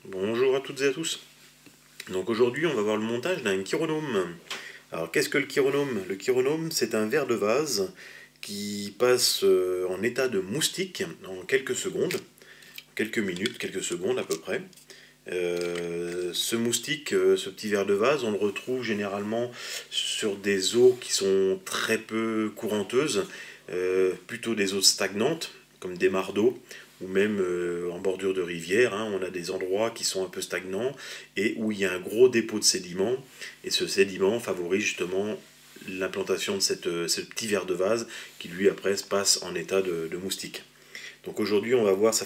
Bonjour à toutes et à tous. Donc aujourd'hui on va voir le montage d'un chironome. Alors qu'est-ce que le chironome? Le chironome c'est un verre de vase qui passe en état de moustique en quelques secondes, quelques minutes, quelques secondes à peu près. Ce moustique, ce petit verre de vase, on le retrouve généralement sur des eaux qui sont très peu couranteuses, plutôt des eaux stagnantes, comme des mares d'eau, ou même en bordure de rivière, hein, on a des endroits qui sont un peu stagnants et où il y a un gros dépôt de sédiments, et ce sédiment favorise justement l'implantation de ce petit verre de vase qui lui après se passe en état de moustique. Donc aujourd'hui on va voir sa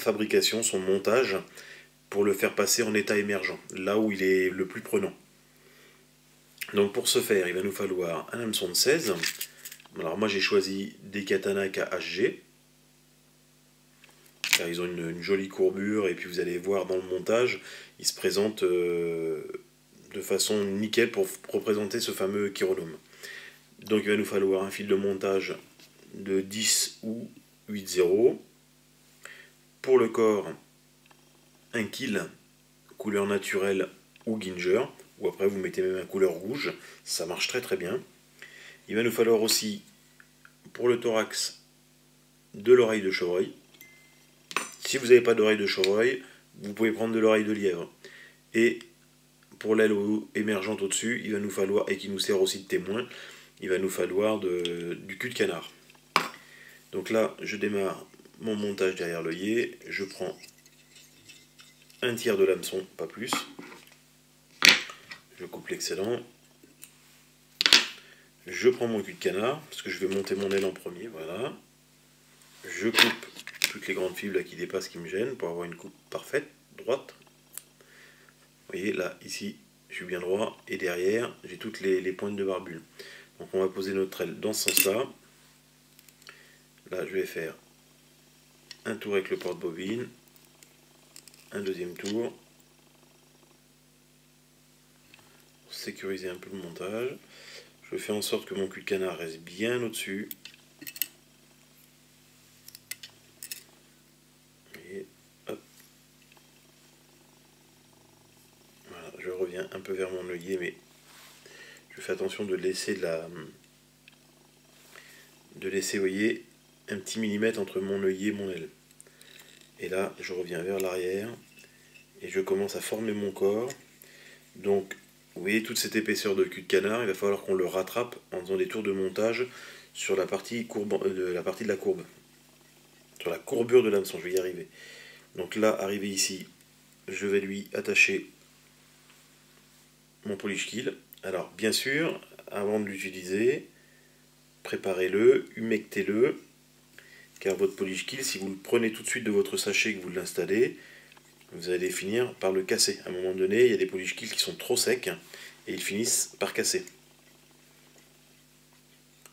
fabrication, son montage, pour le faire passer en état émergent, là où il est le plus prenant. Donc pour ce faire, il va nous falloir un hameçon de 16. Alors moi j'ai choisi des katanas KHG, car ils ont une jolie courbure, et puis vous allez voir dans le montage, ils se présentent de façon nickel pour représenter ce fameux chironome. Donc il va nous falloir un fil de montage de 10 ou 8,0. Pour le corps, un kill couleur naturelle ou ginger, ou après vous mettez même un couleur rouge, ça marche très très bien. Il va nous falloir aussi pour le thorax de l'oreille de chevreuil. Si vous n'avez pas d'oreille de chevreuil, vous pouvez prendre de l'oreille de lièvre. Et pour l'aile émergente au-dessus, il va nous falloir, et qui nous sert aussi de témoin, il va nous falloir du cul de canard. Donc là, je démarre mon montage derrière l'œillet, je prends un tiers de l'hameçon, pas plus. Je coupe l'excédent. Je prends mon cul de canard, parce que je vais monter mon aile en premier, voilà. Je coupe toutes les grandes fibres là qui dépassent, qui me gênent, pour avoir une coupe parfaite, droite. Vous voyez, là, ici, je suis bien droit, et derrière, j'ai toutes les pointes de barbule. Donc on va poser notre aile dans ce sens-là. Là, je vais faire un tour avec le porte-bobine, un deuxième tour, pour sécuriser un peu le montage. Je fais en sorte que mon cul de canard reste bien au-dessus. Et hop. Voilà, je reviens un peu vers mon œillet, mais je fais attention de laisser vous voyez, un petit millimètre entre mon œillet et mon aile. Et là, je reviens vers l'arrière et je commence à former mon corps. Donc, vous voyez toute cette épaisseur de cul de canard, il va falloir qu'on le rattrape en faisant des tours de montage sur la partie de la courbe, sur la courbure de l'hameçon. Je vais y arriver. Donc là, arrivé ici, je vais lui attacher mon polish kill. Alors, bien sûr, avant de l'utiliser, préparez-le, humectez-le, car votre polish kill, si vous le prenez tout de suite de votre sachet et que vous l'installez, vous allez finir par le casser. À un moment donné, il y a des polish kills qui sont trop secs et ils finissent par casser.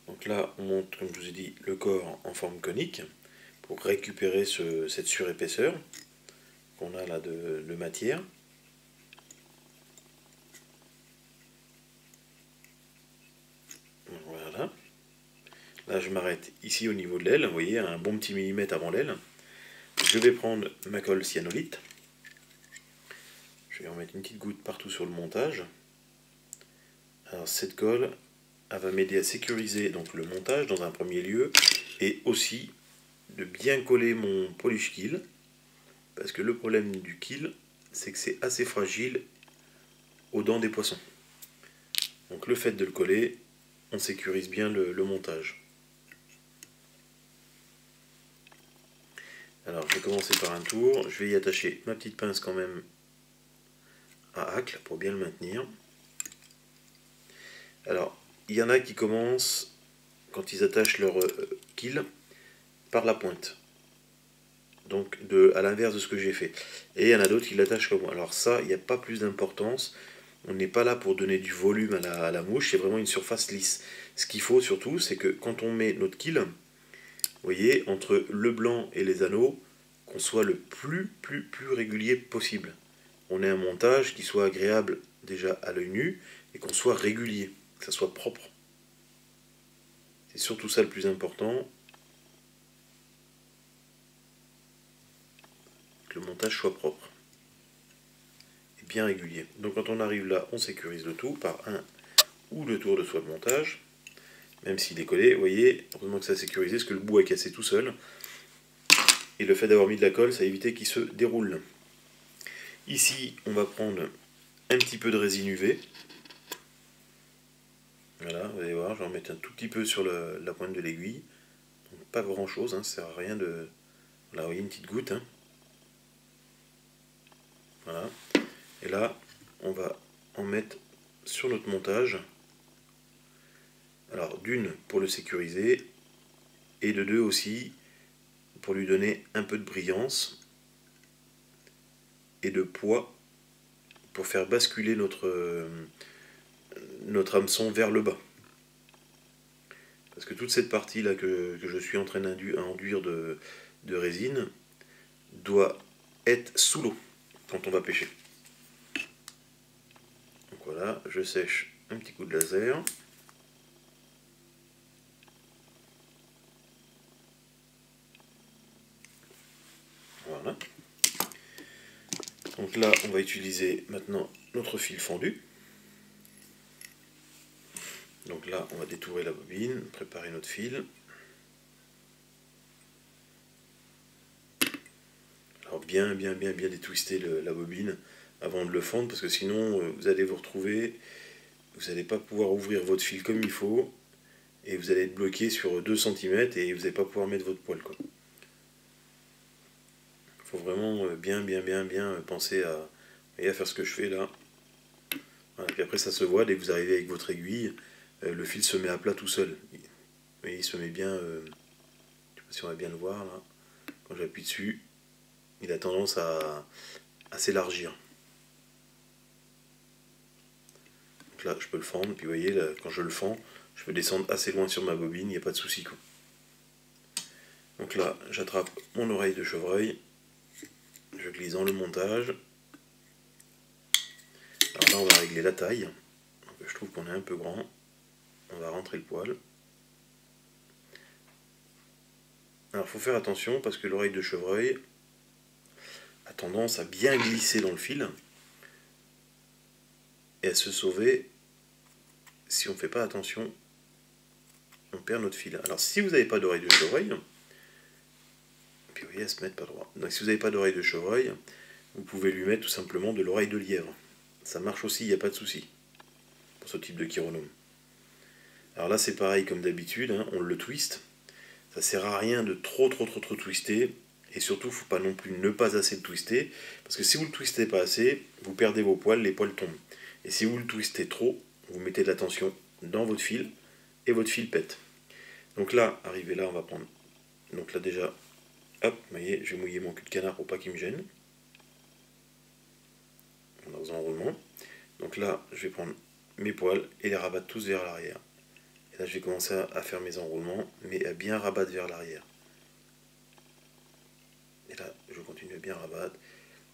Donc là, on monte, comme je vous ai dit, le corps en forme conique pour récupérer cette surépaisseur qu'on a là de matière. Voilà. Là, je m'arrête ici au niveau de l'aile, vous voyez, un bon petit millimètre avant l'aile. Je vais prendre ma colle cyanolite. Je vais en mettre une petite goutte partout sur le montage. Alors cette colle, elle va m'aider à sécuriser donc le montage dans un premier lieu, et aussi de bien coller mon polish kill, parce que le problème du kill, c'est que c'est assez fragile aux dents des poissons. Donc le fait de le coller, on sécurise bien le montage. Alors je vais commencer par un tour, je vais y attacher ma petite pince quand même à hacle pour bien le maintenir. Alors, il y en a qui commencent, quand ils attachent leur kill, par la pointe. Donc à l'inverse de ce que j'ai fait. Et il y en a d'autres qui l'attachent comme moi. Alors ça, il n'y a pas plus d'importance. On n'est pas là pour donner du volume à la mouche, c'est vraiment une surface lisse. Ce qu'il faut surtout, c'est que quand on met notre kill, vous voyez, entre le blanc et les anneaux, qu'on soit le plus régulier possible. On ait un montage qui soit agréable déjà à l'œil nu et qu'on soit régulier, que ça soit propre. C'est surtout ça le plus important, que le montage soit propre. bien régulier. Donc quand on arrive là, on sécurise le tout par un ou deux tours de soie de montage. Même s'il est collé, vous voyez, heureusement que ça a sécurisé, parce que le bout a cassé tout seul. Et le fait d'avoir mis de la colle, ça a évité qu'il se déroule. Ici, on va prendre un petit peu de résine UV. Voilà, vous allez voir, je vais en mettre un tout petit peu sur la pointe de l'aiguille. Pas grand chose, hein, ça sert à rien de... Là, vous voyez, une petite goutte. Hein. Voilà. Et là, on va en mettre sur notre montage. Alors, d'une, pour le sécuriser, et de deux aussi, pour lui donner un peu de brillance et de poids pour faire basculer notre hameçon vers le bas. Parce que toute cette partie là que je suis en train d'enduire de résine doit être sous l'eau quand on va pêcher. Donc voilà, je sèche un petit coup de laser. Voilà. Donc là, on va utiliser maintenant notre fil fendu. Donc là, on va détourer la bobine, préparer notre fil. Alors bien détwister la bobine avant de le fendre, parce que sinon, vous allez vous retrouver, vous n'allez pas pouvoir ouvrir votre fil comme il faut, et vous allez être bloqué sur 2 cm et vous n'allez pas pouvoir mettre votre poil. Il faut vraiment bien penser à faire ce que je fais là. Voilà, puis après ça se voit, dès que vous arrivez avec votre aiguille, le fil se met à plat tout seul. Et il se met bien, je ne sais pas si on va bien le voir là, quand j'appuie dessus, il a tendance à s'élargir. Donc là je peux le fendre, puis vous voyez, là, quand je le fends, je peux descendre assez loin sur ma bobine, il n'y a pas de souci. Donc là, j'attrape mon oreille de chevreuil, je glisse dans le montage. Alors là, on va régler la taille. Donc, je trouve qu'on est un peu grand. On va rentrer le poil. Alors, il faut faire attention parce que l'oreille de chevreuil a tendance à bien glisser dans le fil et à se sauver. Si on ne fait pas attention, on perd notre fil. Alors, si vous n'avez pas d'oreille de chevreuil, puis vous voyez, elle se met pas droit. Donc, si vous n'avez pas d'oreille de chevreuil, vous pouvez lui mettre tout simplement de l'oreille de lièvre. Ça marche aussi, il n'y a pas de souci pour ce type de chironome. Alors là, c'est pareil comme d'habitude, hein, on le twist. Ça sert à rien de trop twister. Et surtout, il ne faut pas non plus ne pas assez le twister. Parce que si vous ne le twistez pas assez, vous perdez vos poils, les poils tombent. Et si vous le twistez trop, vous mettez de la tension dans votre fil et votre fil pète. Donc là, arrivé là, on va prendre. Donc là déjà, hop, vous voyez, je vais mouiller mon cul de canard pour pas qu'il me gêne. Dans un enroulement. Donc là, je vais prendre mes poils et les rabattre tous vers l'arrière. Et là, je vais commencer à faire mes enroulements, mais à bien rabattre vers l'arrière. Et là, je continue à bien rabattre.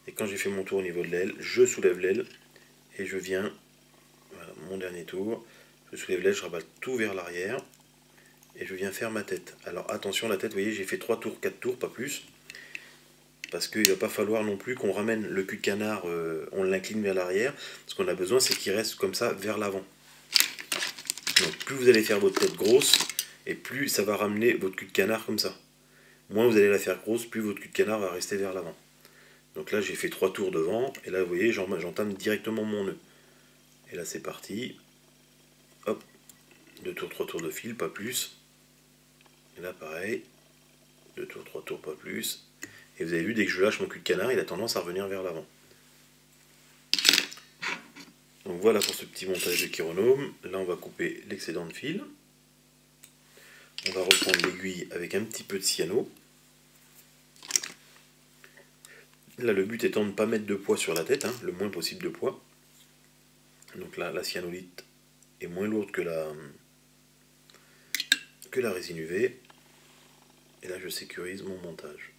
Et quand j'ai fait mon tour au niveau de l'aile, je soulève l'aile et je viens, voilà, mon dernier tour, je soulève l'aile, je rabatte tout vers l'arrière et je viens faire ma tête. Alors attention, la tête, vous voyez, j'ai fait 3 tours, 4 tours, pas plus, parce qu'il ne va pas falloir non plus qu'on ramène le cul de canard, on l'incline vers l'arrière. Ce qu'on a besoin, c'est qu'il reste comme ça vers l'avant. Donc plus vous allez faire votre tête grosse, et plus ça va ramener votre cul de canard comme ça. Moins vous allez la faire grosse, plus votre cul de canard va rester vers l'avant. Donc là, j'ai fait 3 tours devant, et là, vous voyez, j'entame directement mon nœud. Et là, c'est parti. Hop, 2 tours, 3 tours de fil, pas plus. Et là, pareil, 2 tours, 3 tours, pas plus. Et vous avez vu, dès que je lâche mon cul de canard, il a tendance à revenir vers l'avant. Donc voilà pour ce petit montage de chironome. Là, on va couper l'excédent de fil. On va reprendre l'aiguille avec un petit peu de cyano. Là, le but étant de ne pas mettre de poids sur la tête, hein, le moins possible de poids. Donc là, la cyanolite est moins lourde que la résine UV. Et là, je sécurise mon montage.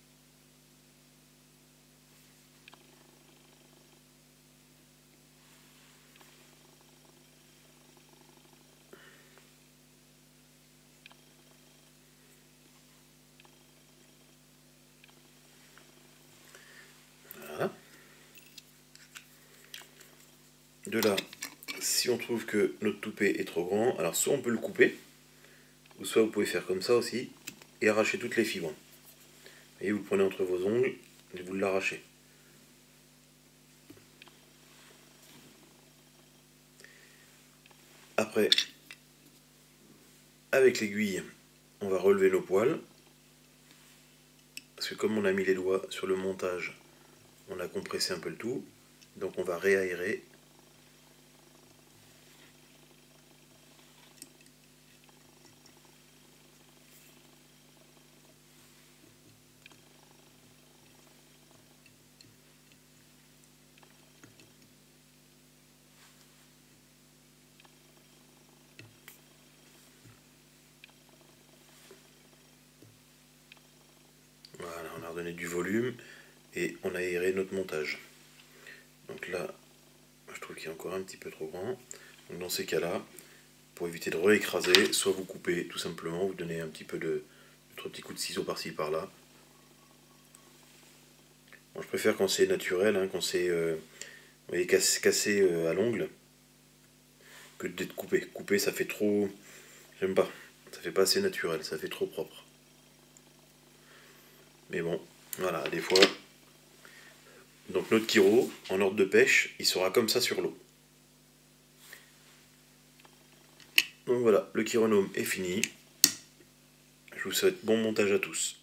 Voilà. De là, si on trouve que notre toupet est trop grand, alors soit on peut le couper, ou soit vous pouvez faire comme ça aussi, et arracher toutes les fibres. Et vous le prenez entre vos ongles, et vous l'arrachez. Après, avec l'aiguille, on va relever nos poils. Parce que comme on a mis les doigts sur le montage, on a compressé un peu le tout. Donc on va réaérer. Voilà, on a redonné du volume et on a aéré notre montage. Donc là, je trouve qu'il est encore un petit peu trop grand. Donc dans ces cas-là, pour éviter de réécraser, soit vous coupez tout simplement, vous donnez un petit peu de petits coups de ciseau par-ci par-là. Bon, je préfère quand c'est naturel, hein, quand c'est vous voyez, cassé à l'ongle, que d'être coupé. Coupé, ça fait trop... J'aime pas. Ça fait pas assez naturel, ça fait trop propre. Mais bon, voilà, des fois... Donc notre kiro, en ordre de pêche, il sera comme ça sur l'eau. Donc voilà, le chironome est fini. Je vous souhaite bon montage à tous.